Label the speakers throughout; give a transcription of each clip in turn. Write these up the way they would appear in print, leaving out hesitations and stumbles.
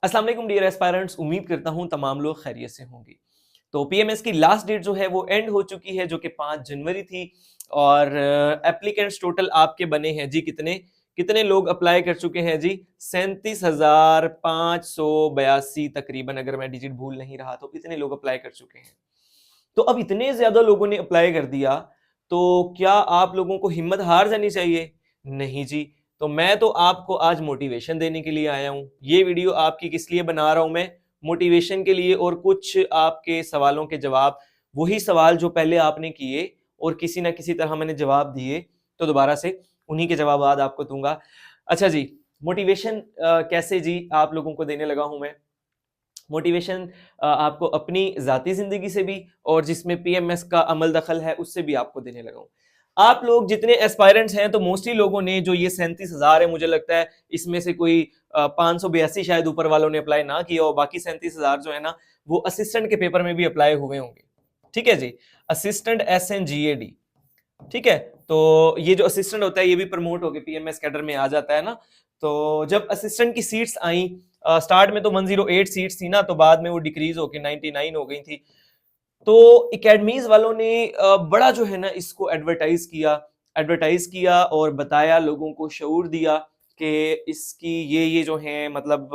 Speaker 1: अस्सलाम वालेकुम dear aspirants, उम्मीद करता हूं तमाम लोग खैरियत से होंगे। तो पीएमएस की लास्ट डेट जो है वो एंड हो चुकी है, जो कि 5 जनवरी थी। और एप्लीकेंट्स टोटल आपके बने हैं जी कितने कितने लोग अप्लाई कर चुके हैं जी? 37,582 तकरीबन, अगर मैं डिजिट भूल नहीं रहा तो इतने लोग अप्लाई कर चुके हैं। तो अब इतने ज्यादा लोगों ने अप्लाई कर दिया, तो क्या आप लोगों को हिम्मत हार जानी चाहिए? नहीं जी। तो मैं तो आपको आज मोटिवेशन देने के लिए आया हूं। ये वीडियो आपकी किस लिए बना रहा हूं मैं? मोटिवेशन के लिए, और कुछ आपके सवालों के जवाब, वही सवाल जो पहले आपने किए और किसी ना किसी तरह मैंने जवाब दिए, तो दोबारा से उन्हीं के जवाब आज आपको दूंगा। अच्छा जी, मोटिवेशन कैसे जी आप लोगों को देने लगा हूं मैं? मोटिवेशन आपको अपनी जाती जिंदगी से भी, और जिसमें पीएमएस का अमल दखल है उससे भी आपको देने लगा हूं। आप लोग जितने एस्पायरेंट्स हैं, तो मोस्टली लोगों ने जो ये 37,000 है, मुझे लगता है इसमें से कोई 582 शायद ऊपर वालों ने अप्लाई ना किया, और बाकी 37,000 जो है ना, वो असिस्टेंट के पेपर में भी अप्लाई हुए होंगे। ठीक है जी, असिस्टेंट SNGAD। ठीक है, तो ये जो असिस्टेंट होता है ये भी प्रमोट होकर पीएमएस कैडर में आ जाता है ना। तो जब असिस्टेंट की सीट्स आई, स्टार्ट में तो 108 सीट्स थी ना, तो बाद में वो डिक्रीज होकर 99 हो गई थी। तो एकेडमीज वालों ने बड़ा जो है ना इसको एडवर्टाइज किया और बताया, लोगों को शऊर दिया कि इसकी ये जो है, मतलब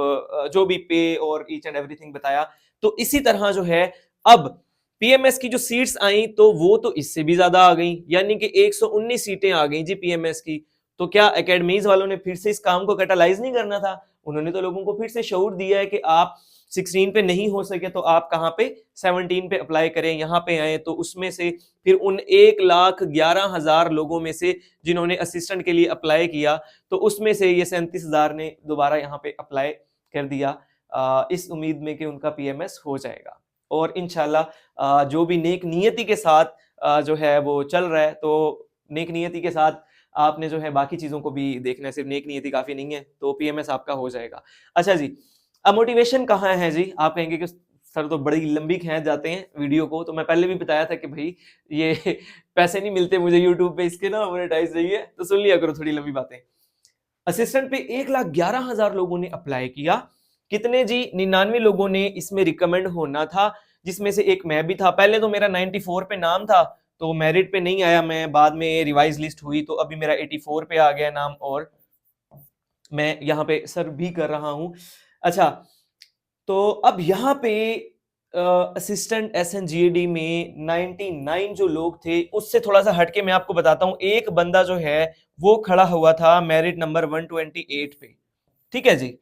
Speaker 1: जो भी पे और ईच एंड एवरीथिंग बताया। तो इसी तरह जो है, अब पीएमएस की जो सीट्स आई तो वो तो इससे भी ज्यादा आ गई, यानी कि 119 सीटें आ गई जी पीएमएस की। तो क्या एकेडमीज वालों ने फिर से इस काम को कैटालाइज नहीं करना था? उन्होंने तो लोगों को फिर से शऊर दिया है कि आप 16 पे नहीं हो सके तो आप कहां पे 17 पे अप्लाई करें, यहां पे आए। तो उसमें से फिर उन 1,11,000 लोगों में से जिन्होंने असिस्टेंट के लिए अप्लाई किया, तो उसमें से ये 37,000 ने दोबारा यहाँ पे अप्लाई कर दिया, इस उम्मीद में कि उनका पीएमएस हो जाएगा। और इंशाल्लाह जो भी नेक नियति के साथ जो है वो चल रहा है, तो नेक नियति के साथ आपने जो है बाकी चीजों को भी देखना है, सिर्फ नेक नियति काफी नहीं है, तो पीएमएस आपका हो जाएगा। अच्छा जी, अब मोटिवेशन कहाँ है जी? आप कहेंगे कि सर तो बड़ी लंबी खींच जाते हैं वीडियो को, तो मैं पहले भी बताया था कि भाई ये पैसे नहीं मिलते मुझे यूट्यूब पे इसके ना, मोनेटाइज नहीं है, तो सुन लिया करो थोड़ी लंबी बातें। असिस्टेंट पे 1,11,000 लोगों ने अप्लाई किया। कितने जी? 99 लोगों ने इसमें रिकमेंड होना था, जिसमें से एक मैं भी था। पहले तो मेरा 94 पे नाम था, तो मेरिट पे नहीं आया मैं, बाद में रिवाइज लिस्ट हुई तो अभी मेरा 84 पे आ गया नाम, और मैं यहाँ पे सर्व भी कर रहा हूँ। अच्छा, तो अब यहाँ पे असिस्टेंट SNGAD में 99 जो लोग थे, उससे थोड़ा सा हटके मैं आपको बताता हूँ। एक बंदा जो है वो खड़ा हुआ था मेरिट नंबर 128 पे। ठीक है जी,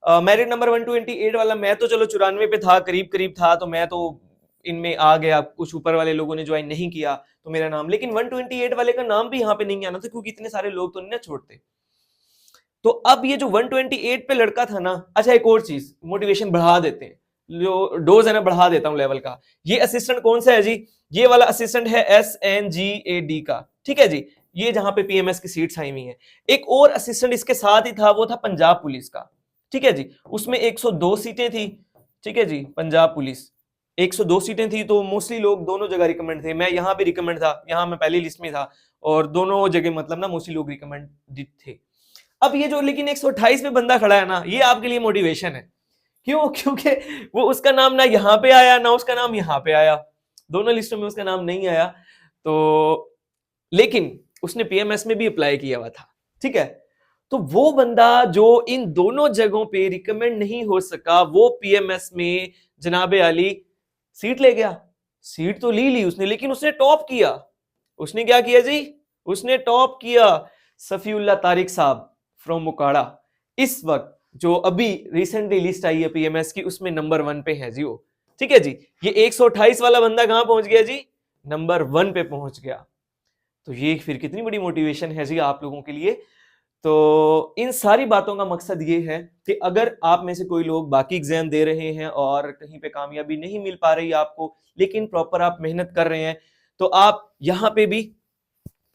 Speaker 1: मेरिट नंबर 128 वाला, मैं तो चलो 94 पे था, करीब करीब था, तो मैं तो इनमें आ गया। कुछ ऊपर वाले लोगों ने ज्वाइन नहीं किया तो मेरा नाम, लेकिन 128 वाले का नाम भी यहाँ पे नहीं आना था, क्योंकि इतने सारे लोग तो नहीं ना छोड़ते। तो अब ये जो 128 पे लड़का था ना, अच्छा एक और चीज, मोटिवेशन बढ़ा देते हैं, जो डोज है ना बढ़ा देता हूं लेवल का। ये असिस्टेंट कौन सा है जी? ये वाला असिस्टेंट है SNGAD का। ठीक है जी, ये जहां पे पीएमएस की सीट्स आई हुई है। एक और असिस्टेंट इसके साथ ही था, वो था पंजाब पुलिस का। ठीक है जी, उसमें 102 सीटें थी। ठीक है जी, पंजाब पुलिस 102 सीटें थी, तो मोस्टली लोग दोनों जगह रिकमेंड थे। मैं यहाँ भी रिकमेंड था, यहाँ मैं पहली लिस्ट में था, और दोनों जगह मतलब ना मोस्टली लोग रिकमेंडेड थे। अब ये जो लेकिन 128 पे बंदा खड़ा है ना, ये आपके लिए मोटिवेशन है। क्यों? क्योंकि वो उसका नाम ना यहाँ पे आया ना उसका नाम यहाँ पे आया, दोनों लिस्टों में उसका नाम नहीं आया। तो लेकिन उसने पीएमएस में भी अप्लाई किया हुआ था। ठीक है, तो वो बंदा जो इन दोनों जगहों पे रिकमेंड नहीं हो सका, वो पीएमएस में जनाबे अली सीट ले गया। सीट तो ली ली उसने, लेकिन उसने टॉप किया। उसने क्या किया जी? उसने टॉप किया। सफीउल्लाह तारिक साहब फ्रॉम मोकाड़ा, इस वक्त जो अभी रिसेंटली लिस्ट आई है पीएमएस की, उसमें नंबर 1 पे है जी वो। ठीक है जी, ये 128 वाला बंदा कहां पहुंच गया जी? नंबर 1 पे पहुंच गया। तो ये फिर कितनी बड़ी मोटिवेशन है जी आप लोगों के लिए। तो इन सारी बातों का मकसद ये है कि अगर आप में से कोई लोग बाकी एग्जाम दे रहे हैं और कहीं पे कामयाबी नहीं मिल पा रही आपको, लेकिन प्रॉपर आप मेहनत कर रहे हैं, तो आप यहाँ पे भी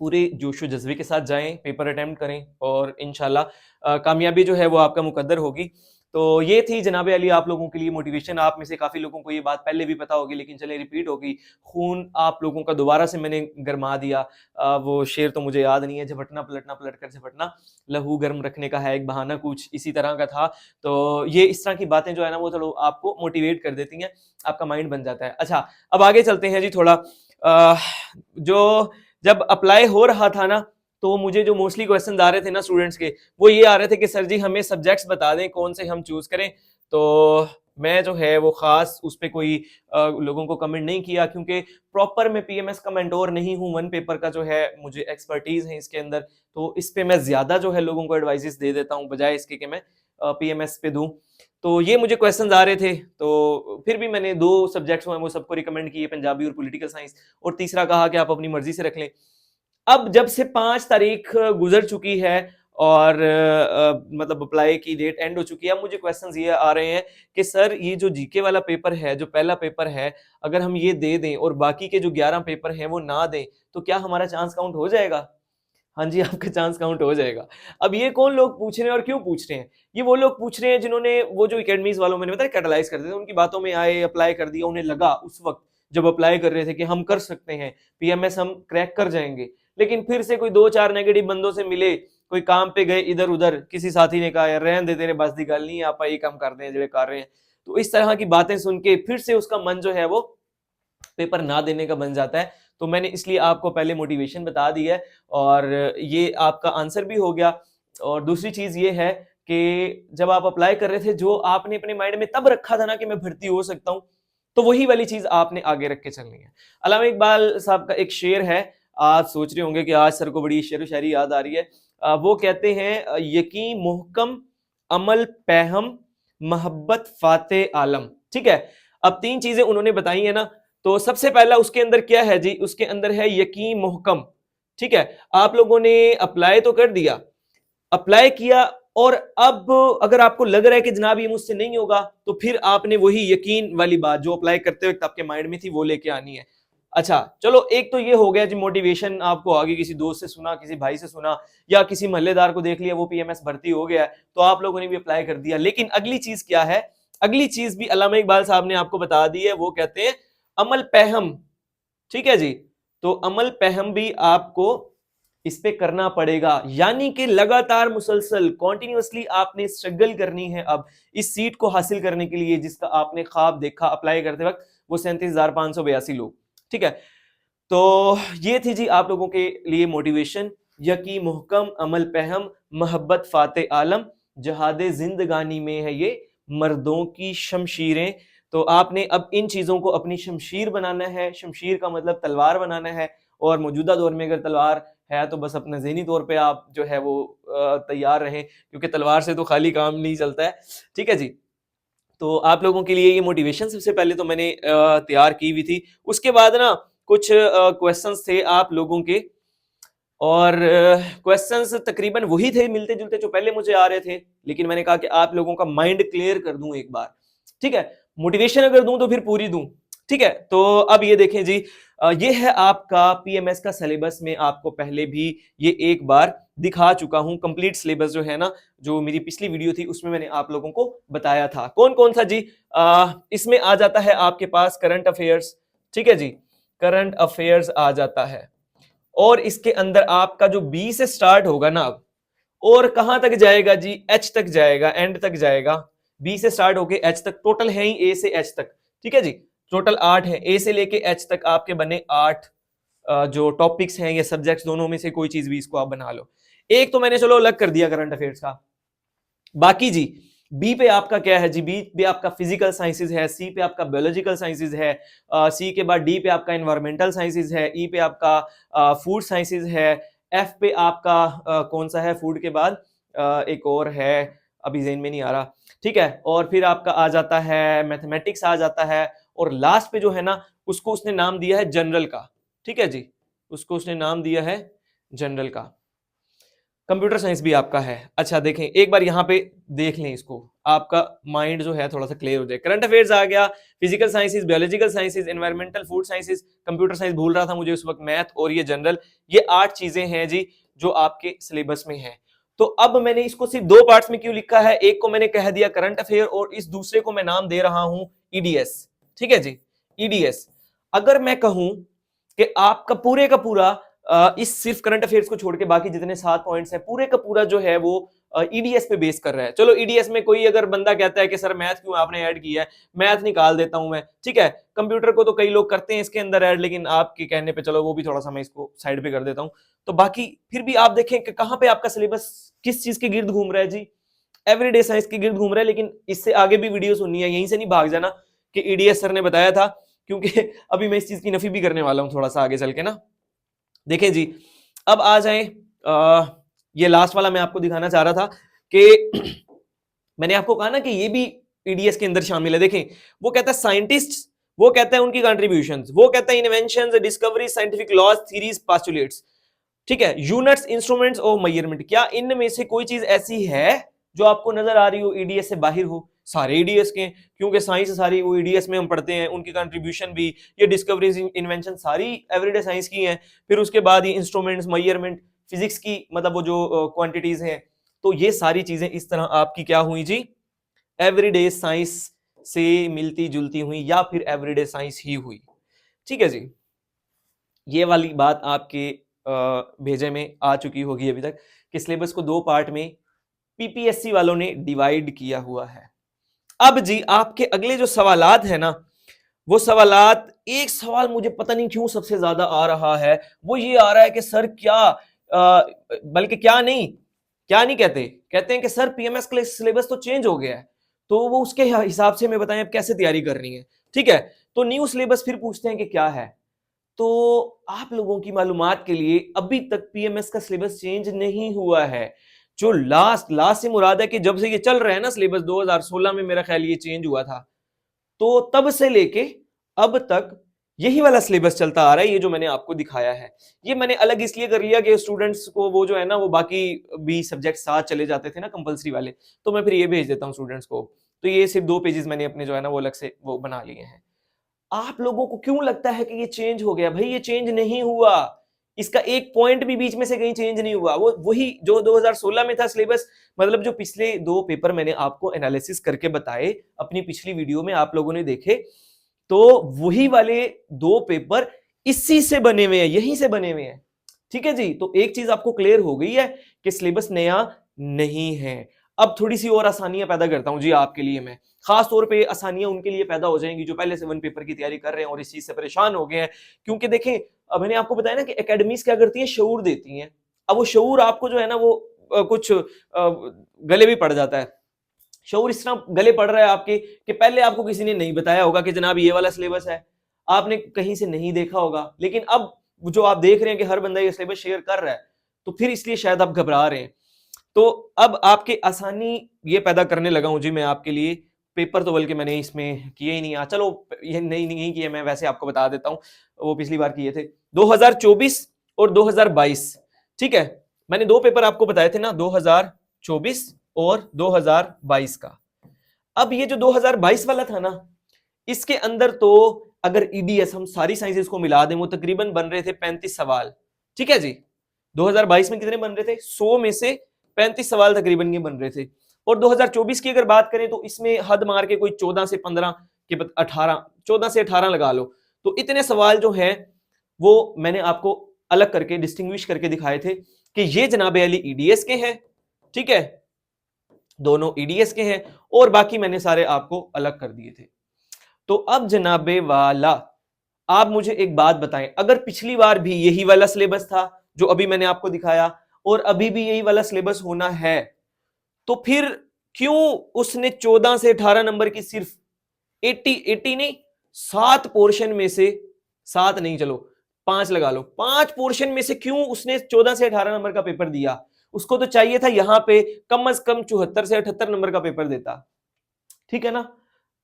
Speaker 1: पूरे जोशो जज्बे के साथ जाएं, पेपर अटेम्प्ट करें, और इंशाल्लाह कामयाबी जो है वो आपका मुकद्दर होगी। तो ये थी जनाब अली आप लोगों के लिए मोटिवेशन। आप में से काफी लोगों को ये बात पहले भी पता होगी, लेकिन चले रिपीट होगी। खून आप लोगों का दोबारा से मैंने गरमा दिया। वो शेर तो मुझे याद नहीं है, झपटना पलटना पलट कर झपटना, लहू गर्म रखने का है एक बहाना, कुछ इसी तरह का था। तो ये इस तरह की बातें जो है ना वो थोड़ा आपको मोटिवेट कर देती हैं, आपका माइंड बन जाता है। अच्छा अब आगे चलते हैं जी थोड़ा। जो जब अप्लाई हो रहा था ना, तो मुझे जो मोस्टली क्वेश्चन आ रहे थे ना स्टूडेंट्स के, वो ये आ रहे थे कि सर जी हमें सब्जेक्ट्स बता दें कौन से हम चूज करें। तो मैं जो है वो खास उस पर कोई लोगों को कमेंट नहीं किया, क्योंकि प्रॉपर मैं पीएमएस का मेंटोर नहीं हूँ, वन पेपर का जो है मुझे एक्सपर्टीज है इसके अंदर, तो इस पे मैं ज्यादा जो है लोगों को एडवाइजेस दे देता हूँ बजाय इसके कि मैं पीएमएस पे दूं। तो ये मुझे क्वेश्चंस आ रहे थे, तो फिर भी मैंने 2 सब्जेक्ट्स वो सबको रिकमेंड किए, पंजाबी और पॉलिटिकल साइंस, और तीसरा कहा कि आप अपनी मर्जी से रख लें। अब जब से 5 तारीख गुजर चुकी है और मतलब अप्लाई की डेट एंड हो चुकी है, अब मुझे क्वेश्चंस ये आ रहे हैं कि सर ये जो जीके वाला पेपर है, जो पहला पेपर है, अगर हम ये दे दें और बाकी के जो 11 पेपर हैं वो ना दें, तो क्या हमारा चांस काउंट हो जाएगा? हाँ जी, आपका चांस काउंट हो जाएगा। अब ये कौन लोग पूछ रहे हैं और क्यों पूछ रहे हैं? ये वो लोग पूछ रहे हैं जिन्होंने वो जो एकेडमीज वालों मैंने बताया कैटलाइज करते थे, उनकी बातों में आए, अप्लाई कर दिया, उन्हें लगा उस वक्त जब अप्लाई कर रहे थे कि हम कर सकते हैं, पीएमएस हम क्रैक कर जाएंगे, लेकिन फिर से कोई 2-4 नेगेटिव बंदों से मिले, कोई काम पे गए इधर उधर, किसी साथी ने कहा यार रहन दे तेरे बस दी गल नहीं, आप ये काम करते हैं जो कर रहे हैं, तो इस तरह की बातें सुन के फिर से उसका मन जो है वो पेपर ना देने का बन जाता है। तो मैंने इसलिए आपको पहले मोटिवेशन बता दी है और ये आपका आंसर भी हो गया। और दूसरी चीज ये है कि जब आप अप्लाई कर रहे थे, जो आपने अपने माइंड में तब रखा था ना कि मैं भर्ती हो सकता हूं, तो वही वाली चीज आपने आगे रख के चलनी है। अल्लामा इकबाल साहब का एक शेर है, आप सोच रहे होंगे कि आज सर को बड़ी शेर व शायरी याद आ रही है। वो कहते हैं यकीन मुहकम अमल पैहम मोहब्बत फाते आलम। ठीक है, अब 3 चीजें उन्होंने बताई है ना, तो सबसे पहला उसके अंदर क्या है जी, उसके अंदर है यकीन मुहकम। ठीक है, आप लोगों ने अप्लाई तो कर दिया, अप्लाई किया, और अब अगर आपको लग रहा है कि जनाब ये मुझसे नहीं होगा, तो फिर आपने वही यकीन वाली बात जो अप्लाई करते वक्त आपके माइंड में थी वो लेके आनी है। अच्छा चलो, एक तो ये हो गया जी मोटिवेशन, आपको आगे किसी दोस्त से सुना, किसी भाई से सुना, या किसी मोहल्लेदार को देख लिया वो पीएमएस भर्ती हो गया है, तो आप लोगों ने भी अप्लाई कर दिया। लेकिन अगली चीज क्या है? अगली चीज भी अल्लामा इकबाल साहब ने आपको बता दी है, वो कहते हैं अमल पहम। ठीक है जी, तो अमल पहम भी आपको इस पे करना पड़ेगा, यानी कि लगातार मुसलसल कॉन्टिन्यूअसली आपने स्ट्रगल करनी है अब इस सीट को हासिल करने के लिए, जिसका आपने ख्वाब देखा अप्लाई करते वक्त, वो 37,582 लोग। ठीक है, तो ये थी जी आप लोगों के लिए मोटिवेशन, यकी मुहकम अमल पहम मोहब्बत फाते आलम, जहादे जिंदगानी में है ये मर्दों की शमशीरें। तो आपने अब इन चीजों को अपनी शमशीर बनाना है, शमशीर का मतलब तलवार बनाना है, और मौजूदा दौर में अगर तलवार है तो बस अपने ज़हनी तौर पे आप जो है वो तैयार रहें, क्योंकि तलवार से तो खाली काम नहीं चलता है। ठीक है जी, तो आप लोगों के लिए ये मोटिवेशन सबसे पहले तो मैंने तैयार की हुई थी। उसके बाद ना कुछ क्वेश्चंस थे आप लोगों के, और क्वेश्चंस तकरीबन वही थे मिलते जुलते जो पहले मुझे आ रहे थे, लेकिन मैंने कहा कि आप लोगों का माइंड क्लियर कर दूं एक बार। ठीक है, मोटिवेशन अगर दूं तो फिर पूरी दूं। ठीक है, तो अब ये देखें जी, ये है आपका पीएमएस का सिलेबस, में आपको पहले भी ये एक बार दिखा चुका हूं। कंप्लीट सिलेबस जो है ना, जो मेरी पिछली वीडियो थी उसमें मैंने आप लोगों को बताया था। कौन कौन सा जी? इसमें आ जाता है आपके पास करंट अफेयर्स। ठीक है जी, करंट अफेयर्स आ जाता है, और इसके अंदर आपका जो बी से स्टार्ट होगा ना अब, और कहां तक जाएगा जी? एच तक जाएगा, एंड तक जाएगा। बी से स्टार्ट होके एच तक, टोटल है ही ए से एच तक। ठीक है जी, टोटल 8 है, ए से लेके एच तक आपके बने 8 जो टॉपिक्स हैं या सब्जेक्ट्स, दोनों में से कोई चीज भी इसको आप बना लो। एक तो मैंने चलो अलग कर दिया करंट अफेयर्स का। बाकी जी बी पे आपका क्या है जी? बी पे आपका फिजिकल साइंसेज है, सी पे आपका बायोलॉजिकल साइंसेज है, सी के बाद डी पे आपका एनवायरमेंटल साइंसेज है, ई पे आपका फूड साइंसेज है, एफ पे आपका कौन सा है फूड के बाद? एक और है, अभी ज़हन में नहीं आ रहा। ठीक है, और फिर आपका आ जाता है मैथमेटिक्स आ जाता है, और लास्ट पे जो है ना उसको उसने नाम दिया है जनरल का। ठीक है जी, उसको उसने नाम दिया है जनरल का। कंप्यूटर साइंस भी आपका है। अच्छा देखें एक बार यहाँ पे देख लें इसको, आपका माइंड जो है थोड़ा सा क्लियर हो जाए। करंट अफेयर्स आ गया, physical sciences, biological sciences, environmental, food sciences, computer science भूल रहा था मुझे उस वक्त, मैथ, और ये जनरल। ये 8 चीजें हैं जी जो आपके सिलेबस में है। तो अब मैंने इसको सिर्फ दो पार्ट्स में क्यों लिखा है, एक को मैंने कह दिया करंट अफेयर और इस दूसरे को मैं नाम दे रहा हूं ईडीएस। ठीक है जी, ईडीएस। अगर मैं कहूं कि आपका पूरे का पूरा इस सिर्फ करंट अफेयर्स को छोड़ के बाकी जितने 7 पॉइंट्स हैं पूरे का पूरा जो है वो ईडीएस पे बेस कर रहा है। चलो ईडीएस में कोई अगर बंदा कहता है कि सर मैथ क्यों आपने ऐड किया है, मैथ निकाल देता हूं मैं, ठीक है। कंप्यूटर को तो कई लोग करते हैं इसके अंदर ऐड, लेकिन आपके कहने पे चलो वो भी थोड़ा सा मैं इसको साइड पे कर देता हूं। तो बाकी फिर भी आप देखें कि कहां पे आपका सिलेबस किस चीज के गिर्द घूम रहा है जी, एवरीडे साइंस के गिर्द घूम रहा है। लेकिन इससे आगे भी वीडियो सुननी है, यहीं से नहीं भाग जाना कि ईडीएस सर ने बताया था, क्योंकि अभी मैं इस चीज की नफी भी करने वाला हूं थोड़ा सा आगे चल के ना। देखें जी, अब आ जाए ये लास्ट वाला मैं आपको दिखाना चाह रहा था कि मैंने आपको कहा ना कि ये भी ईडीएस के अंदर शामिल है। देखें, वो कहता है साइंटिस्ट, वो कहता है उनकी कंट्रीब्यूशंस, वो कहता है inventions, discoveries, scientific laws, theories, postulates, ठीक है, यूनिट्स, इंस्ट्रूमेंट्स और मेजरमेंट। क्या इनमें से कोई चीज ऐसी है जो आपको नजर आ रही हो ईडीएस से बाहर हो? सारे ईडीएस के, क्योंकि साइंस सारी वो ईडीएस में हम पढ़ते हैं, उनकी कंट्रीब्यूशन भी, ये डिस्कवरीज, इन्वेंशन सारी एवरीडे साइंस की हैं। फिर उसके बाद ये इंस्ट्रूमेंट्स, मेजरमेंट, फिजिक्स की मतलब वो जो क्वांटिटीज हैं, तो ये सारी चीजें इस तरह आपकी क्या हुई जी, एवरीडे साइंस से मिलती जुलती हुई या फिर एवरीडे साइंस ही हुई। ठीक है जी, ये वाली बात आपके भेजे में आ चुकी होगी अभी तक कि सिलेबस को दो पार्ट में पीपीएससी वालों ने डिवाइड किया हुआ है। अब जी आपके अगले जो सवालात है ना, वो सवालात, एक सवाल मुझे पता नहीं क्यों सबसे ज्यादा आ रहा है, वो ये आ रहा है कि सर क्या बल्कि क्या नहीं कहते, कहते हैं कि सर पीएमएस का सिलेबस तो चेंज हो गया है, तो वो उसके हिसाब से हमें बताएं अब कैसे तैयारी करनी है। ठीक है, तो न्यू सिलेबस फिर पूछते हैं कि क्या है। तो आप लोगों की मालूमात के लिए अभी तक पीएमएस का सिलेबस चेंज नहीं हुआ है। जो लास्ट से मुराद है कि जब से ये चल रहा है ना सिलेबस, 2016 में मेरा ख्याल ये चेंज हुआ था, तो तब से लेके अब तक यही वाला सिलेबस चलता आ रहा है। ये जो मैंने आपको दिखाया है, ये मैंने अलग इसलिए कर लिया कि स्टूडेंट्स को वो जो है ना, वो बाकी भी सब्जेक्ट साथ चले जाते थे ना कंपलसरी वाले, तो मैं फिर ये भेज देता हूँ स्टूडेंट्स को। तो ये सिर्फ 2 पेजेस मैंने अपने जो है ना वो अलग से वो बना लिए हैं। आप लोगों को क्यों लगता है कि ये चेंज हो गया? भाई ये चेंज नहीं हुआ, इसका एक पॉइंट भी बीच में से कहीं चेंज नहीं हुआ। वो वही जो 2016 में था सिलेबस, मतलब जो पिछले 2 पेपर मैंने आपको एनालिसिस करके बताए अपनी पिछली वीडियो में, आप लोगों ने देखे, तो वही वाले 2 पेपर इसी से बने हुए हैं, यहीं से बने हुए हैं। ठीक है जी, तो एक चीज आपको क्लियर हो गई है कि सिलेबस नया नहीं है। अब थोड़ी सी और आसानियां पैदा करता हूं जी आपके लिए मैं, खास तौर पे आसानियां उनके लिए पैदा हो जाएंगी जो पहले से 1 पेपर की तैयारी कर रहे हैं और इस चीज से परेशान हो गए हैं। क्योंकि देखें, अब मैंने आपको बताया ना कि एकेडमीज क्या करती हैं, शऊर देती हैं। अब वो शऊर आपको जो है ना वो कुछ गले भी पड़ जाता है। शऊर इस तरह गले पड़ रहा है आपके कि पहले आपको किसी ने नहीं बताया होगा कि जनाब ये वाला सिलेबस है, आपने कहीं से नहीं देखा होगा, लेकिन अब जो आप देख रहे हैं कि हर बंदा ये सिलेबस शेयर कर रहा है, तो फिर इसलिए शायद आप घबरा रहे हैं। तो अब आपके आसानी ये पैदा करने लगा हूं जी मैं आपके लिए। पेपर तो बल्कि मैंने इसमें किए ही नहीं, चलो ये नहीं किए, मैं वैसे आपको बता देता हूं, वो पिछली बार किए थे 2024 और 2022। ठीक है, मैंने 2 पेपर आपको बताए थे ना, 2024 और 2022 का। अब ये जो 2022 वाला था ना, इसके अंदर तो अगर ईडीएस हम सारी साइंसेस को मिला दें, वो तकरीबन बन रहे थे 35 सवाल। ठीक है जी, 2022 में कितने बन रहे थे? 100 में से 35 सवाल तकरीबन ये बन रहे थे। और 2024 की अगर बात करें तो इसमें हद मार के कोई 14 से 15 के 18, 14 से 18 लगा लो। तो इतने सवाल जो हैं वो मैंने आपको अलग करके डिस्टिंग्विश करके दिखाए थे कि ये जनाबे अली ईडीएस के हैं। ठीक है, दोनों ईडीएस के हैं, और बाकी मैंने सारे आपको अलग कर दिए थे। तो अब जनाबे वाला आप मुझे एक बात बताएं, अगर पिछली बार भी यही वाला सिलेबस था जो अभी मैंने आपको दिखाया और अभी भी यही वाला सिलेबस होना है, तो फिर क्यों उसने 14 से 18 नंबर की सिर्फ 80 नहीं 7 पोर्शन में से, 7 नहीं चलो 5 लगा लो, 5 पोर्शन में से क्यों उसने 14 से 18 नंबर का पेपर दिया? उसको तो चाहिए था यहां पे कम से कम 74 से 78 नंबर का पेपर देता। ठीक है ना?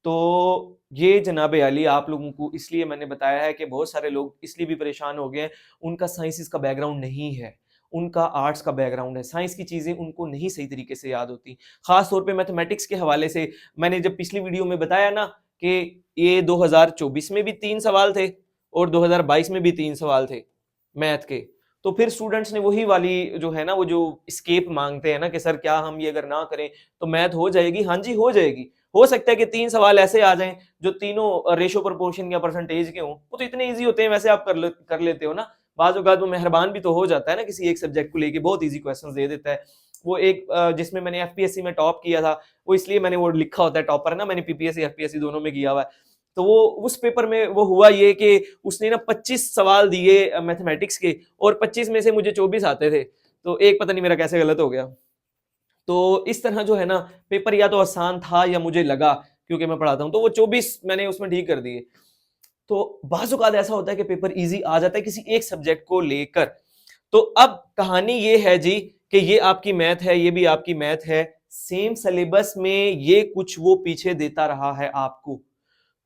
Speaker 1: तो ये जनाबे अली आप लोगों को इसलिए मैंने बताया है कि बहुत सारे लोग इसलिए भी परेशान हो गए हैं, उनका साइंसेस का बैकग्राउंड नहीं है, उनका आर्ट्स का बैकग्राउंड है, साइंस की चीजें उनको नहीं सही तरीके से याद होती। खास तौर पे मैथमेटिक्स के हवाले से मैंने जब पिछली वीडियो में बताया ना कि ये 2024 में भी 3 सवाल थे और 2022 में भी 3 सवाल थे मैथ के, तो फिर स्टूडेंट्स ने वही वाली जो है ना, वो जो स्केप मांगते हैं ना कि सर क्या हम ये अगर ना करें तो मैथ हो जाएगी? हाँ जी हो जाएगी। हो सकता है कि 3 सवाल ऐसे आ जाएं जो तीनों रेशो प्रोपोर्शन या परसेंटेज के हों, वो तो इतने इजी होते हैं, वैसे आप कर लेते हो ना। बाज़ औक़ात वो मेहरबान भी तो हो जाता है ना, किसी एक सब्जेक्ट को लेके बहुत इजी क्वेश्चंस दे देता है। वो एक जिसमें मैंने एफपीएससी में टॉप किया था, वो इसलिए मैंने वो लिखा होता है टॉपर ना, मैंने पीपीएससी एफपीएससी दोनों में किया हुआ है। तो वो उस पेपर में वो हुआ ये कि उसने ना 25 सवाल दिए मैथमेटिक्स के, और 25 में से मुझे 24 आते थे, तो एक पता नहीं मेरा कैसे गलत हो गया। तो इस तरह जो है ना, पेपर या तो आसान था या मुझे लगा क्योंकि मैं पढ़ाता हूं, तो वो 24 मैंने उसमें ठीक कर दिए। तो बाज़ औक़ात ऐसा होता है कि पेपर इजी आ जाता है किसी एक सब्जेक्ट को लेकर। तो अब कहानी ये है जी कि ये आपकी मैथ है, ये भी आपकी मैथ है, सेम सिलेबस में ये कुछ वो पीछे देता रहा है आपको।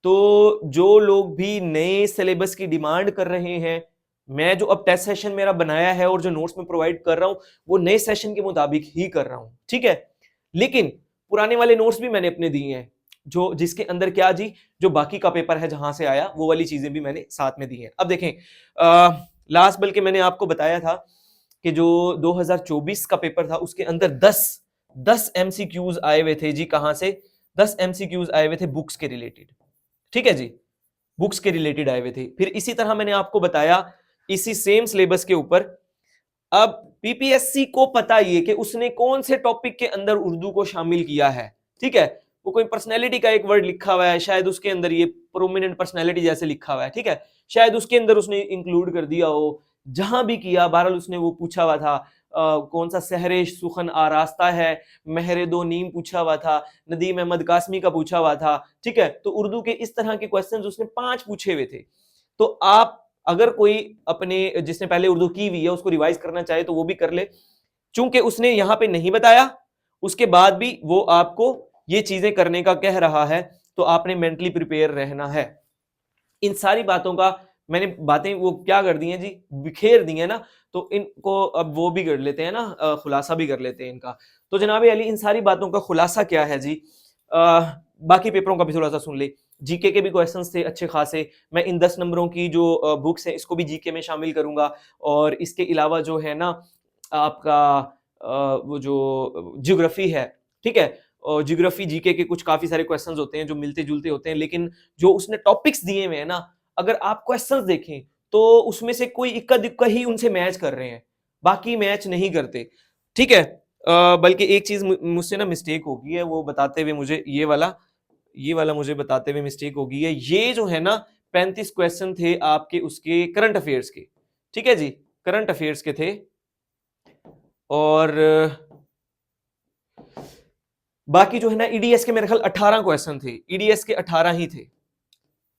Speaker 1: तो जो लोग भी नए सिलेबस की डिमांड कर रहे हैं, मैं जो अब टेस्ट सेशन मेरा बनाया है और जो नोट्स में प्रोवाइड कर रहा हूं, वो नए सेशन के मुताबिक ही कर रहा हूं, ठीक है। लेकिन पुराने वाले नोट्स भी मैंने अपने दिए हैं, जो जिसके अंदर क्या जी, जो बाकी का पेपर है जहां से आया, वो वाली चीजें भी मैंने साथ में दी हैं। अब देखें, लास्ट बल्कि मैंने आपको बताया था कि जो 2024 का पेपर था उसके अंदर 10 एमसीक्यूज आए हुए थे जी। कहां से? 10 एमसीक्यूज आए हुए थे बुक्स के रिलेटेड, ठीक है जी, बुक्स के रिलेटेड आए हुए थे। फिर इसी तरह मैंने आपको बताया इसी सेम सिलेबस के ऊपर, अब पीपीएससी को पता ये कि उसने कौन से टॉपिक के अंदर उर्दू को शामिल किया है, ठीक है। वो कोई पर्सनैलिटी का एक वर्ड लिखा हुआ है, शायद उसके अंदर ये प्रोमिनेंट पर्सनैलिटी जैसे लिखा हुआ है, ठीक है, शायद उसके अंदर उसने इंक्लूड कर दिया हो। जहां भी किया, बहरहाल उसने वो पूछा हुआ था कौन सा सहरे सुखन आरास्ता है, महरे दो नीम पूछा हुआ था, नदीम अहमद कासमी का पूछा हुआ था, ठीक है। तो उर्दू के इस तरह के क्वेश्चंस उसने 5 पूछे हुए थे। तो आप अगर कोई अपने जिसने पहले उर्दू की हुई है उसको रिवाइज करना चाहे तो वो भी कर ले, चूंकि उसने यहां पे नहीं बताया, उसके बाद भी वो आपको ये चीजें करने का कह रहा है, तो आपने मेंटली प्रिपेयर रहना है। इन सारी बातों का मैंने बातें वो क्या कर दी हैं जी, बिखेर दी हैं ना, तो इनको अब वो भी कर लेते हैं ना, खुलासा भी कर लेते हैं इनका। तो जनाब अली, इन सारी बातों का खुलासा क्या है जी, बाकी पेपरों का भी थोड़ा सा सुन ले। जीके के भी क्वेश्चंस थे अच्छे खासे, मैं इन 10 नंबरों की जो बुक्स हैं इसको भी जीके में शामिल करूंगा, और इसके अलावा जो है ना आपका वो जो ज्योग्राफी है, ठीक है, और ज्योग्राफी जीके के कुछ काफी सारे क्वेश्चंस होते हैं जो मिलते जुलते होते हैं, लेकिन जो उसने टॉपिक्स दिए हुए हैं ना, अगर आप क्वेश्चंस देखें तो उसमें से कोई इक्का दुक्का ही उनसे मैच कर रहे हैं, बाकी मैच नहीं करते, ठीक है। बल्कि एक चीज मुझसे ना मिस्टेक हो गई है, वो बताते हुए मुझे ये वाला मुझे बताते हुए मिस्टेक हो गई है। ये जो है ना 35 क्वेश्चन थे आपके उसके करंट अफेयर्स के, ठीक है जी, करंट अफेयर्स के थे, और बाकी जो है ना ईडीएस के मेरे ख्याल 18 क्वेश्चन थे, ईडीएस के 18 ही थे।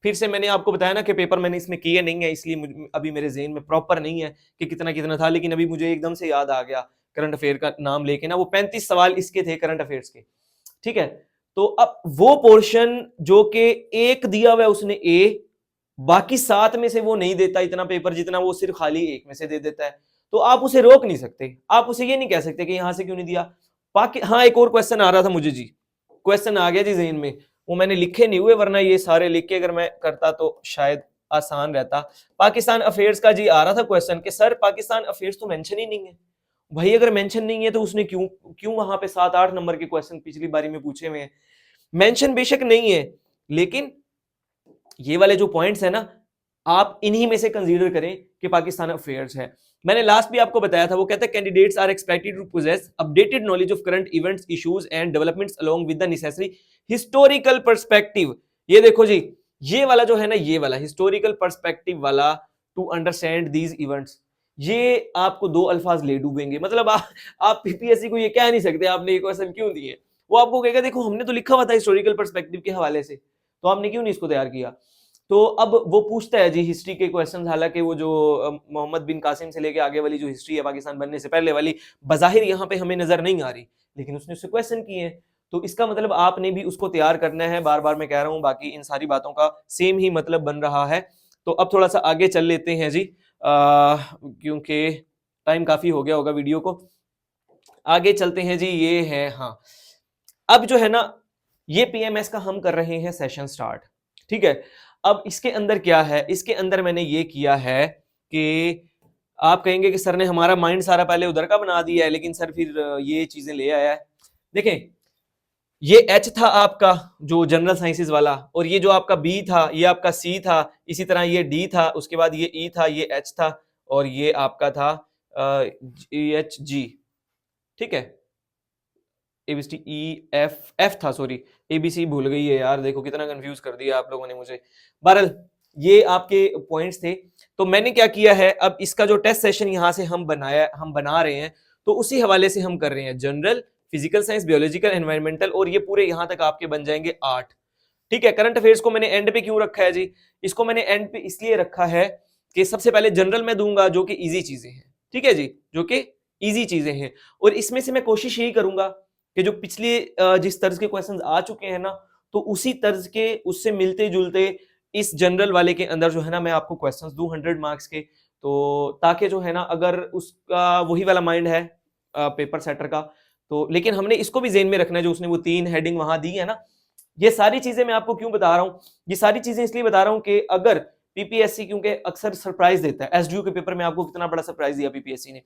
Speaker 1: फिर से मैंने आपको बताया ना कि पेपर मैंने इसमें किए नहीं है, इसलिए अभी मेरे ज़हन में प्रॉपर नहीं है कि कितना कितना था, लेकिन अभी मुझे एकदम से याद आ गया करंट अफेयर का नाम लेके ना, वो 35 सवाल इसके थे करंट अफेयर्स के, ठीक है। तो अब वो पोर्शन जो कि एक दिया हुआ है उसने ए, बाकी 7 में से वो नहीं देता इतना पेपर जितना वो सिर्फ खाली एक में से दे देता है, तो आप उसे रोक नहीं सकते, आप उसे ये नहीं कह सकते कि यहां से क्यों नहीं दिया। बाकी हाँ, एक और क्वेश्चन आ रहा था मुझे जी, क्वेश्चन आ गया जी ज़हन में, वो मैंने लिखे नहीं हुए, वरना ये सारे लिख के अगर मैं करता तो शायद आसान रहता। पाकिस्तान अफेयर्स का जी आ रहा था क्वेश्चन कि सर पाकिस्तान अफेयर्स तो मेंशन ही नहीं है। भाई अगर मेंशन नहीं है तो उसने क्यों क्यों वहां पे 7-8 नंबर के क्वेश्चन पिछली बारी में पूछे हुए हैं। मेंशन बेशक नहीं है, लेकिन ये वाले जो पॉइंट्स है ना, आप इन्हीं में से कंसीडर करें कि पाकिस्तान अफेयर्स है। मैंने लास्ट भी आपको बताया था, वो कहता है candidates are expected to possess updated knowledge of current events, issues and developments along with the necessary historical perspective. ये देखो जी, ये वाला जो है ना, ये वाला हिस्टोरिकल पर्सपेक्टिव वाला, टू अंडरस्टैंड दीज इवेंट्स, ये आपको 2 अल्फाज ले डूबेंगे। मतलब आप पीपीएससी को ये कह नहीं सकते आपने ये क्वेश्चन क्यों दिए, वो आपको कहेगा देखो हमने तो लिखा हुआ था हिस्टोरिकल पर्सपेक्टिव के हवाले से, तो आपने क्यों नहीं इसको तैयार किया। तो अब वो पूछता है जी हिस्ट्री के क्वेश्चंस, हालांकि वो जो मोहम्मद बिन कासिम से लेके आगे वाली जो हिस्ट्री है पाकिस्तान बनने से पहले वाली, बज़ाहिर यहाँ पे हमें नजर नहीं आ रही, लेकिन उसने उससे क्वेश्चन किए हैं, तो इसका मतलब आपने भी उसको तैयार करना है। बार बार मैं कह रहा हूँ, बाकी इन सारी बातों का सेम ही मतलब बन रहा है। तो अब थोड़ा सा आगे चल लेते हैं जी, क्योंकि टाइम काफी हो गया होगा वीडियो को, आगे चलते हैं जी। ये है, हाँ, अब जो है ना, ये पीएमएस का हम कर रहे हैं सेशन स्टार्ट, ठीक है। अब इसके अंदर क्या है, इसके अंदर मैंने ये किया है कि आप कहेंगे कि सर ने हमारा माइंड सारा पहले उधर का बना दिया है, लेकिन सर फिर ये चीजें ले आया है। देखें, ये H था आपका जो जनरल साइंसेज वाला, और ये जो आपका B था ये आपका C था, इसी तरह ये D था, उसके बाद ये E था, ये H था, और ये आपका था G, ठीक है, ABCD F था, सॉरी ABC भूल गई है यार, देखो कितना कंफ्यूज कर दिया आप लोगों ने मुझे। बहरहाल ये आपके पॉइंट्स थे। तो मैंने क्या किया है, अब इसका जो टेस्ट सेशन यहां से हम बना रहे हैं, तो उसी हवाले से हम कर रहे हैं general, physical science, biological, environmental, और ये पूरे यहां तक आपके बन जाएंगे 8। ठीक है, करंट अफेयर्स को मैंने एंड पे क्यों रखा है जी? इसको मैंने एंड पे इसलिए रखा है कि सबसे पहले जनरल में दूंगा जो कि इजी चीजें हैं, ठीक है जी, जो कि इजी चीजें हैं, और इसमें से मैं कोशिश यही करूंगा कि जो पिछले जिस तर्ज के क्वेश्चंस आ चुके हैं ना, तो उसी तर्ज के, उससे मिलते जुलते इस जनरल वाले के अंदर जो है ना मैं आपको क्वेश्चंस दूं 100 मार्क्स के, तो ताकि जो है ना अगर उसका वही वाला माइंड है पेपर सेटर का, तो लेकिन हमने इसको भी जेन में रखना है जो उसने वो 3 हेडिंग वहां दी है ना। ये सारी चीजें मैं आपको क्यों बता रहा हूं, ये सारी चीजें इसलिए बता रहा हूं कि अगर पीपीएससी क्योंकि अक्सर सरप्राइज देता है, एसडीयू के पेपर में आपको कितना बड़ा सरप्राइज दिया पीपीएससी ने,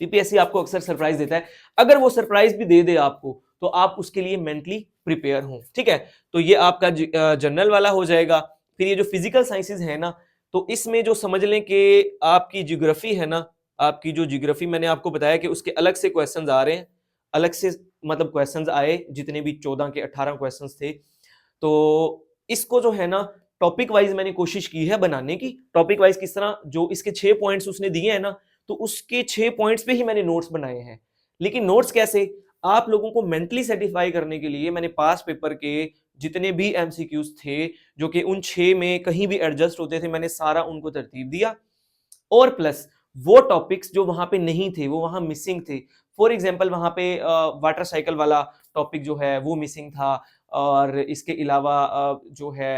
Speaker 1: पीपीएससी आपको अक्सर सरप्राइज देता है, अगर वो सरप्राइज भी दे दे आपको तो आप उसके लिए मेंटली प्रिपेयर हो, ठीक है। तो ये आपका जनरल वाला हो जाएगा। फिर ये जो फिजिकल साइंसेज है ना, तो इसमें जो समझ लें कि आपकी ज्योग्राफी है ना, आपकी जो ज्योग्राफी मैंने आपको बताया कि उसके अलग से क्वेश्चंस आ रहे हैं, अलग से मतलब क्वेश्चंस आए, जितने भी 14 के 18 क्वेश्चंस थे। तो इसको जो है ना टॉपिक वाइज मैंने कोशिश की है बनाने की। टॉपिक वाइज किस तरह, जो इसके 6 पॉइंट्स उसने दिए हैं ना, तो उसके 6 पॉइंट्स पे ही मैंने नोट्स बनाए हैं। लेकिन नोट्स कैसे, आप लोगों को मेंटली सेटिस्फाई करने के लिए मैंने पास पेपर के जितने भी एमसीक्यूज थे, जो कि उन 6 में कहीं भी एडजस्ट होते थे, मैंने सारा उनको तरतीब दिया, और प्लस वो टॉपिक्स जो वहां पे नहीं थे, वो वहां मिसिंग थे। फॉर एग्जाम्पल वहां पे वाटर साइकिल वाला टॉपिक जो है वो मिसिंग था, और इसके अलावा जो है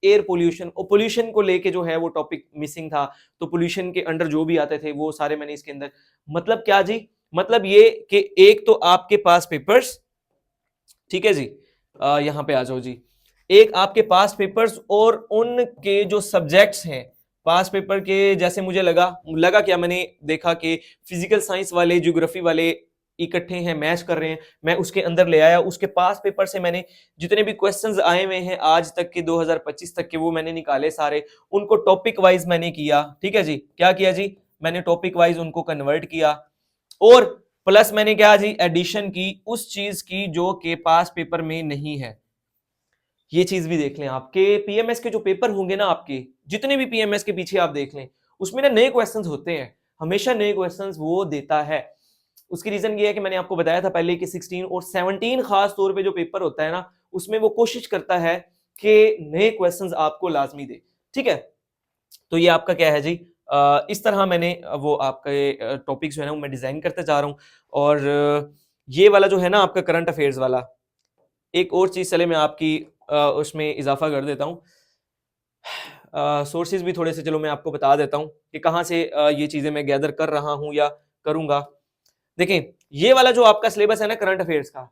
Speaker 1: एयर पोल्यूशन और पोल्यूशन को लेके जो है वो टॉपिक मिसिंग था। तो पोल्यूशन के अंडर जो भी आते थे वो सारे मैंने इसके अंदर, मतलब क्या जी, मतलब ये कि एक तो आपके पास पेपर्स, ठीक है जी, यहां पे आ जाओ जी, एक आपके पास पेपर्स और उनके जो सब्जेक्ट्स हैं पास पेपर के, जैसे मुझे लगा क्या, मैंने देखा कि फिजिकल साइंस वाले, ज्योग्राफी वाले इकट्ठे हैं, मैच कर रहे हैं, मैं उसके अंदर ले आया। उसके पास पेपर से मैंने जितने भी क्वेश्चंस आए हुए हैं आज तक के 2025 तक के, वो मैंने निकाले सारे, उनको टॉपिक वाइज मैंने किया, ठीक है जी, क्या किया जी, मैंने टॉपिक वाइज उनको कन्वर्ट किया, और प्लस मैंने क्या जी, एडिशन की उस चीज की जो के पास पेपर में नहीं है। ये चीज भी देख लें, आपके पीएमएस के जो पेपर होंगे ना, आपके जितने भी पीएमएस के पीछे आप देख लें, उसमें ना नए क्वेश्चंस होते हैं, हमेशा नए क्वेश्चंस वो देता है। उसकी रीजन ये है कि मैंने आपको बताया था पहले कि 16 और 17 खास तौर पे जो पेपर होता है ना, उसमें वो कोशिश करता है कि नए क्वेश्चंस आपको लाजमी दे, ठीक है। तो ये आपका क्या है जी, इस तरह मैंने वो आपके टॉपिक्स जो है ना वो मैं डिजाइन करते जा रहा हूँ। और ये वाला जो है ना आपका करंट अफेयर्स वाला, एक और चीज चले मैं आपकी उसमें इजाफा कर देता हूँ, सोर्सेज भी थोड़े से चलो मैं आपको बता देता हूँ कि कहाँ से ये चीजें मैं गैदर कर रहा हूँ या करूंगा। देखें, ये वाला जो आपका सिलेबस है ना करंट अफेयर्स का,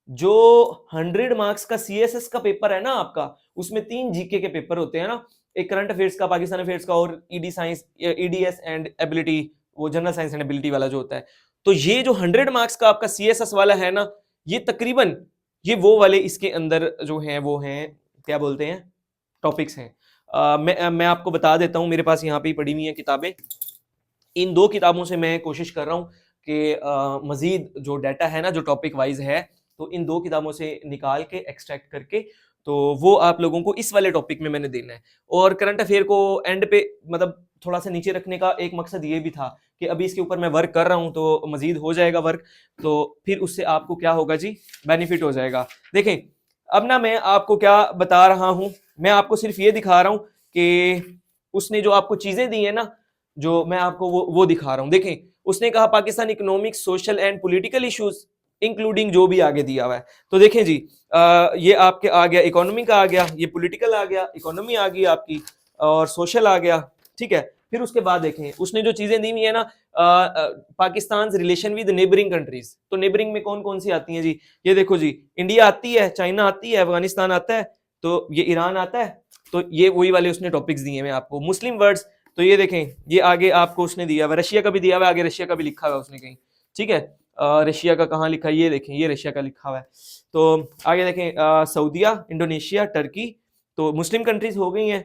Speaker 1: जो 100 मार्क्स का सीएसएस का पेपर है ना आपका, उसमें 3 जीके के पेपर होते हैं ना, एक करंट अफेयर्स का, पाकिस्तान अफेयर्स का, और ED science, EDS and ability, वो जनरल साइंस एंड एबिलिटी वाला जो होता है। तो ये जो 100 मार्क्स का आपका सीएसएस वाला है ना, ये तकरीबन ये वो वाले इसके अंदर जो हैं वो हैं, क्या बोलते हैं, टॉपिक्स हैं। मैं आपको बता देता हूँ, मेरे पास यहाँ पे पड़ी हुई हैं किताबें, इन 2 किताबों से मैं कोशिश कर रहा हूँ कि मजीद जो डाटा है ना जो टॉपिक वाइज है, तो इन 2 किताबों से निकाल के एक्सट्रैक्ट करके, तो वो आप लोगों को इस वाले टॉपिक में मैंने देना है। और करंट अफेयर को एंड पे मतलब थोड़ा सा नीचे रखने का एक मकसद ये भी था कि अभी इसके ऊपर मैं वर्क कर रहा हूँ, तो मजीद हो जाएगा वर्क, तो फिर उससे आपको क्या होगा जी, बेनिफिट हो जाएगा। देखें, अब ना मैं आपको क्या बता रहा हूँ, मैं आपको सिर्फ ये दिखा रहा हूँ कि उसने जो आपको चीजें दी है ना, जो मैं आपको वो दिखा रहा हूं। देखें, उसने कहा Pakistan economic, social and political issues including जो भी आगे दिया हुआ है। तो देखें जी, ये आपके आ गया इकोनॉमी का, आ गया ये पॉलिटिकल, आ गया इकोनॉमी, आ गई आपकी, और सोशल आ गया, ठीक है। फिर उसके बाद देखें उसने जो चीजें दी हुई है ना, Pakistan relation with neighbouring countries, तो नेबरिंग में कौन कौन सी आती हैं जी, ये देखो जी, इंडिया आती है, चाइना आती है, अफगानिस्तान आता है, तो ये ईरान आता है, तो ये वही वाले उसने टॉपिक्स दिए हैं आपको। मुस्लिम वर्ड्स, तो ये देखें, ये आगे आपको उसने दिया हुआ, रशिया का भी दिया हुआ है, आगे रशिया का भी लिखा हुआ है उसने कहीं, ठीक है। रशिया का कहाँ लिखा है, ये देखें, ये रशिया का लिखा हुआ है। तो आगे देखें, सऊदीया, इंडोनेशिया, टर्की, तो मुस्लिम कंट्रीज हो गई हैं।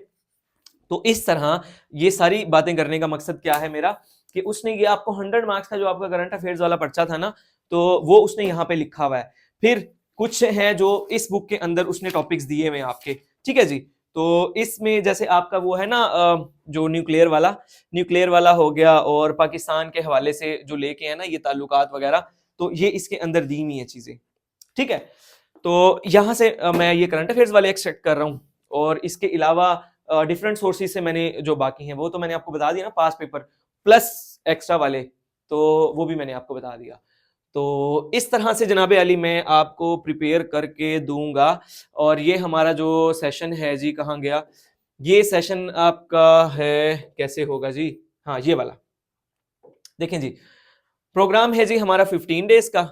Speaker 1: तो इस तरह ये सारी बातें करने का मकसद क्या है मेरा, कि उसने ये आपको 100 मार्क्स का जो आपका करंट अफेयर्स वाला पर्चा था ना, तो वो उसने यहाँ पे लिखा हुआ है। फिर कुछ है जो इस बुक के अंदर उसने टॉपिक्स दिए हुए आपके, ठीक है जी। तो इसमें जैसे आपका वो है ना जो न्यूक्लियर वाला हो गया, और पाकिस्तान के हवाले से जो लेके है ना ये ताल्लुकात वगैरह, तो ये इसके अंदर दी हुई है चीजें, ठीक है। तो यहां से मैं ये करंट अफेयर्स वाले एक्सट्रैक्ट कर रहा हूं, और इसके अलावा डिफरेंट सोर्सेज से मैंने जो बाकी हैं वो तो मैंने आपको बता दिया ना, पास पेपर प्लस एक्स्ट्रा वाले, तो वो भी मैंने आपको बता दिया। तो इस तरह से जनाब अली मैं आपको प्रिपेयर करके दूंगा। और ये हमारा जो सेशन है जी, कहाँ गया ये सेशन आपका, है कैसे होगा जी, हाँ ये वाला देखें जी। प्रोग्राम है जी हमारा 15 डेज का,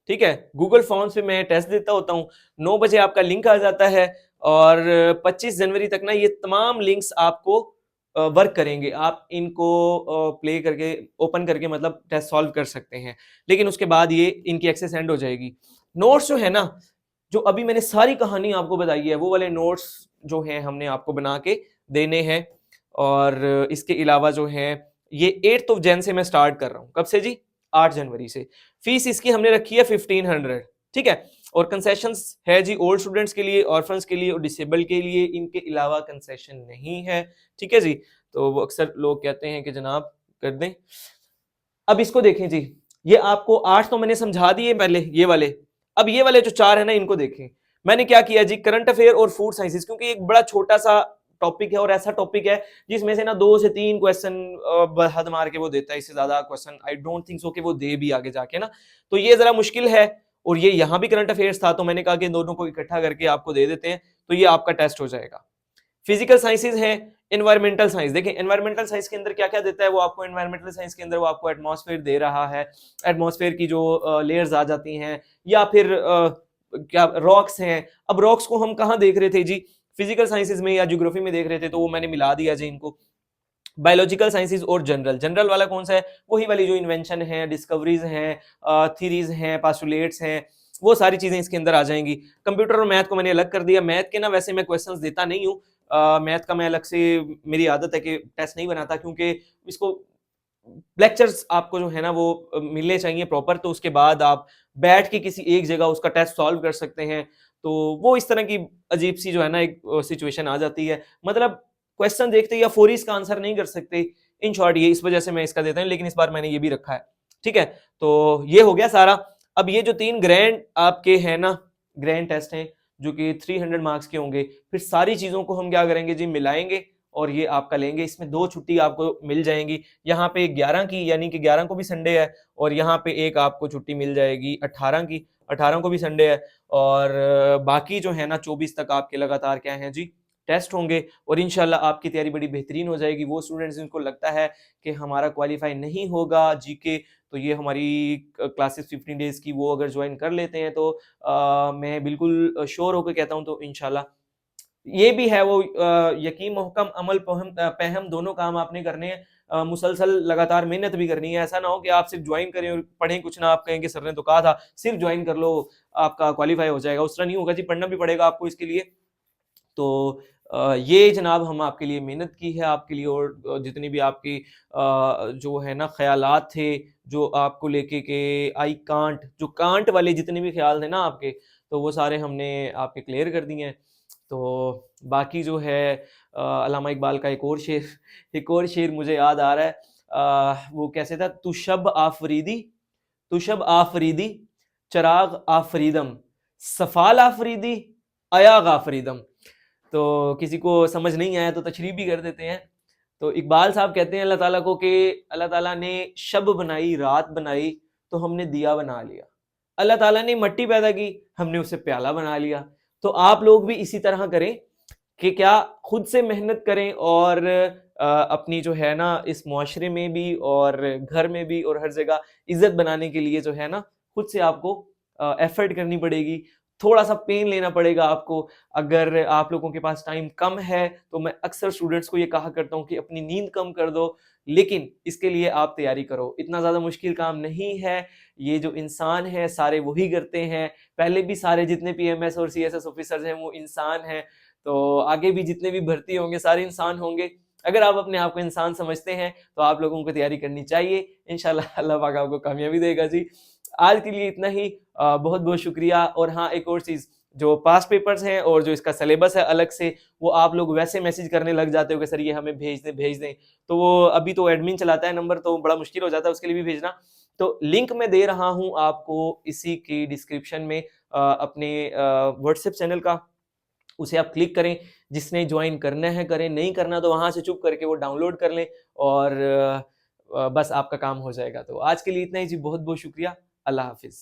Speaker 1: ठीक है। गूगल फॉर्म्स पे मैं टेस्ट देता होता हूँ, 9 बजे आपका लिंक आ जाता है, और 25 जनवरी तक ना ये तमाम लिंक्स आपको वर्क करेंगे। आप इनको प्ले करके, ओपन करके मतलब टेस्ट सॉल्व कर सकते हैं, लेकिन उसके बाद ये इनकी एक्सेस एंड हो जाएगी। नोट्स जो है ना, जो अभी मैंने सारी कहानी आपको बताई है, वो वाले नोट्स जो हैं हमने आपको बना के देने हैं। और इसके अलावा जो है ये 8th ऑफ जैन से मैं स्टार्ट कर रहा हूँ। कब से जी? 8 जनवरी से। फीस इसकी हमने रखी है 1500, ठीक है। और कंसेशंस है जी ओल्ड स्टूडेंट्स के लिए, ऑर्फन्स के लिए और डिसेबल के लिए, इनके अलावा कंसेशन नहीं है, ठीक है जी। तो वो अक्सर लोग कहते हैं कि जनाब कर दें। अब इसको देखें जी, ये आपको 8 तो मैंने समझा दिए पहले, ये वाले। अब ये वाले जो 4 है ना, इनको देखें। मैंने क्या किया जी, करंट अफेयर और फूड साइंसेस, क्योंकि एक बड़ा छोटा सा टॉपिक है और ऐसा टॉपिक है जिसमें से ना 2 से 3 क्वेश्चन हद मार के वो देता है, इससे ज्यादा question I don't think so कि वो दे भी आगे जाके ना। तो ये जरा मुश्किल है, और ये यहाँ भी करंट अफेयर्स था, तो मैंने कहा कि दोनों को इकट्ठा करके आपको दे देते हैं, तो ये आपका टेस्ट हो जाएगा। फिजिकल साइंसेज है, एनवायरमेंटल साइंस। देखें एनवायरमेंटल साइंस के अंदर क्या क्या देता है वो आपको, एनवायरमेंटल साइंस के अंदर वो आपको एटमॉस्फेयर दे रहा है, एटमॉस्फेयर की जो लेयर्स आ जाती हैं, या फिर क्या रॉक्स हैं। अब रॉक्स को हम कहाँ देख रहे थे जी, फिजिकल साइंसेज में या ज्योग्राफी में देख रहे थे, तो वो मैंने मिला दिया जी इनको। बायोलॉजिकल साइंसेज और जनरल वाला कौन सा है, वही वाली जो इन्वेंशन है, डिस्कवरीज हैं, थीरीज हैं, पास्टुलेट्स हैं, वो सारी चीजें इसके अंदर आ जाएंगी। कंप्यूटर और मैथ को मैंने अलग कर दिया। मैथ के ना वैसे मैं क्वेश्चंस देता नहीं हूँ, मैथ का मैं अलग से, मेरी आदत है कि टेस्ट नहीं बनाता, क्योंकि इसको लेक्चर्स आपको जो है ना वो मिलने चाहिए प्रॉपर, तो उसके बाद आप बैठ के किसी एक जगह उसका टेस्ट सॉल्व कर सकते हैं। तो वो इस तरह की अजीब सी जो है ना एक सिचुएशन आ जाती है, मतलब क्वेश्चन देखते या फौरी इसका आंसर नहीं कर सकते। इन शॉर्ट ये इस वजह से मैं इसका देता हूँ, लेकिन इस बार मैंने ये भी रखा है, ठीक है। तो ये हो गया सारा। अब ये जो 3 ग्रैंड आपके हैं ना, ग्रैंड टेस्ट हैं जो कि 300 मार्क्स के होंगे, फिर सारी चीजों को हम क्या करेंगे जी, मिलाएंगे और ये आपका लेंगे। इसमें 2 छुट्टी आपको मिल जाएंगी, यहाँ पे 11 की, यानी कि 11 को भी संडे है, और यहाँ पे एक आपको छुट्टी मिल जाएगी 18 की, 18 को भी संडे है। और बाकी जो है ना 24 तक आपके लगातार क्या है जी, टेस्ट होंगे, और इंशाल्लाह आपकी तैयारी बड़ी बेहतरीन हो जाएगी। वो स्टूडेंट्स जिनको लगता है कि हमारा क्वालिफाई नहीं होगा जीके, तो ये हमारी क्लासेस 15 डेज की वो अगर ज्वाइन कर लेते हैं, तो मैं बिल्कुल श्योर होकर कहता हूँ, तो इंशाल्लाह ये भी है वो यकीन, मोहकम, अमल, पहम दोनों काम आपने करने हैं। मुसलसल लगातार मेहनत भी करनी है। ऐसा ना हो कि आप सिर्फ ज्वाइन करें और पढ़ें कुछ ना, आप कहें कि सर ने तो कहा था सिर्फ ज्वाइन कर लो आपका क्वालिफाई हो जाएगा, उस तरह नहीं होगा जी, पढ़ना भी पड़ेगा आपको इसके लिए। तो ये जनाब हम आपके लिए मेहनत की है, आपके लिए, और जितनी भी आपकी जो है ना ख्यालात थे जो आपको लेके के आई कांट, जो कांट वाले जितने भी ख्याल थे ना आपके, तो वो सारे हमने आपके क्लियर कर दिए हैं। तो बाकी जो है अल्लामा इकबाल का एक और शेर मुझे याद आ रहा है, वो कैसे था, तुशब आफरीदी चराग आफरीदम, सफाल आफरीदी अयाग आफरीदम। तो किसी को समझ नहीं आया तो तशरीह भी कर देते हैं। तो इकबाल साहब कहते हैं अल्लाह ताला को कि अल्लाह ताला ने शब बनाई, रात बनाई, तो हमने दिया बना लिया। अल्लाह ताला ने मट्टी पैदा की, हमने उसे प्याला बना लिया। तो आप लोग भी इसी तरह करें कि क्या खुद से मेहनत करें, और अपनी जो है ना इस मुआशरे में भी और घर में भी और हर जगह इज्जत बनाने के लिए जो है ना खुद से आपको एफर्ट करनी पड़ेगी। थोड़ा सा पेन लेना पड़ेगा आपको। अगर आप लोगों के पास टाइम कम है तो मैं अक्सर स्टूडेंट्स को ये कहा करता हूँ कि अपनी नींद कम कर दो, लेकिन इसके लिए आप तैयारी करो। इतना ज़्यादा मुश्किल काम नहीं है, ये जो इंसान है सारे वही करते हैं। पहले भी सारे जितने पीएमएस और सीएसएस ऑफिसर्स हैं वो इंसान हैं, तो आगे भी जितने भी भर्ती होंगे सारे इंसान होंगे। अगर आप अपने आप को इंसान समझते हैं तो आप लोगों को तैयारी करनी चाहिए। इंशाल्लाह अल्लाह पाक आपको कामयाबी देगा जी। आज के लिए इतना ही, बहुत बहुत शुक्रिया। और हाँ, एक और चीज़, जो पास पेपर्स हैं और जो इसका सिलेबस है अलग से, वो आप लोग वैसे मैसेज करने लग जाते हो कि सर ये हमें भेज दें, तो वो अभी तो एडमिन चलाता है नंबर, तो बड़ा मुश्किल हो जाता है उसके लिए भी भेजना। तो लिंक मैं दे रहा हूँ आपको इसी की डिस्क्रिप्शन में, अपने व्हाट्सएप चैनल का, उसे आप क्लिक करें। जिसने ज्वाइन करना है करें, नहीं करना तो वहां से चुप करके वो डाउनलोड कर लें, और बस आपका काम हो जाएगा। तो आज के लिए इतना ही जी, बहुत बहुत शुक्रिया। अल्लाह हाफिज।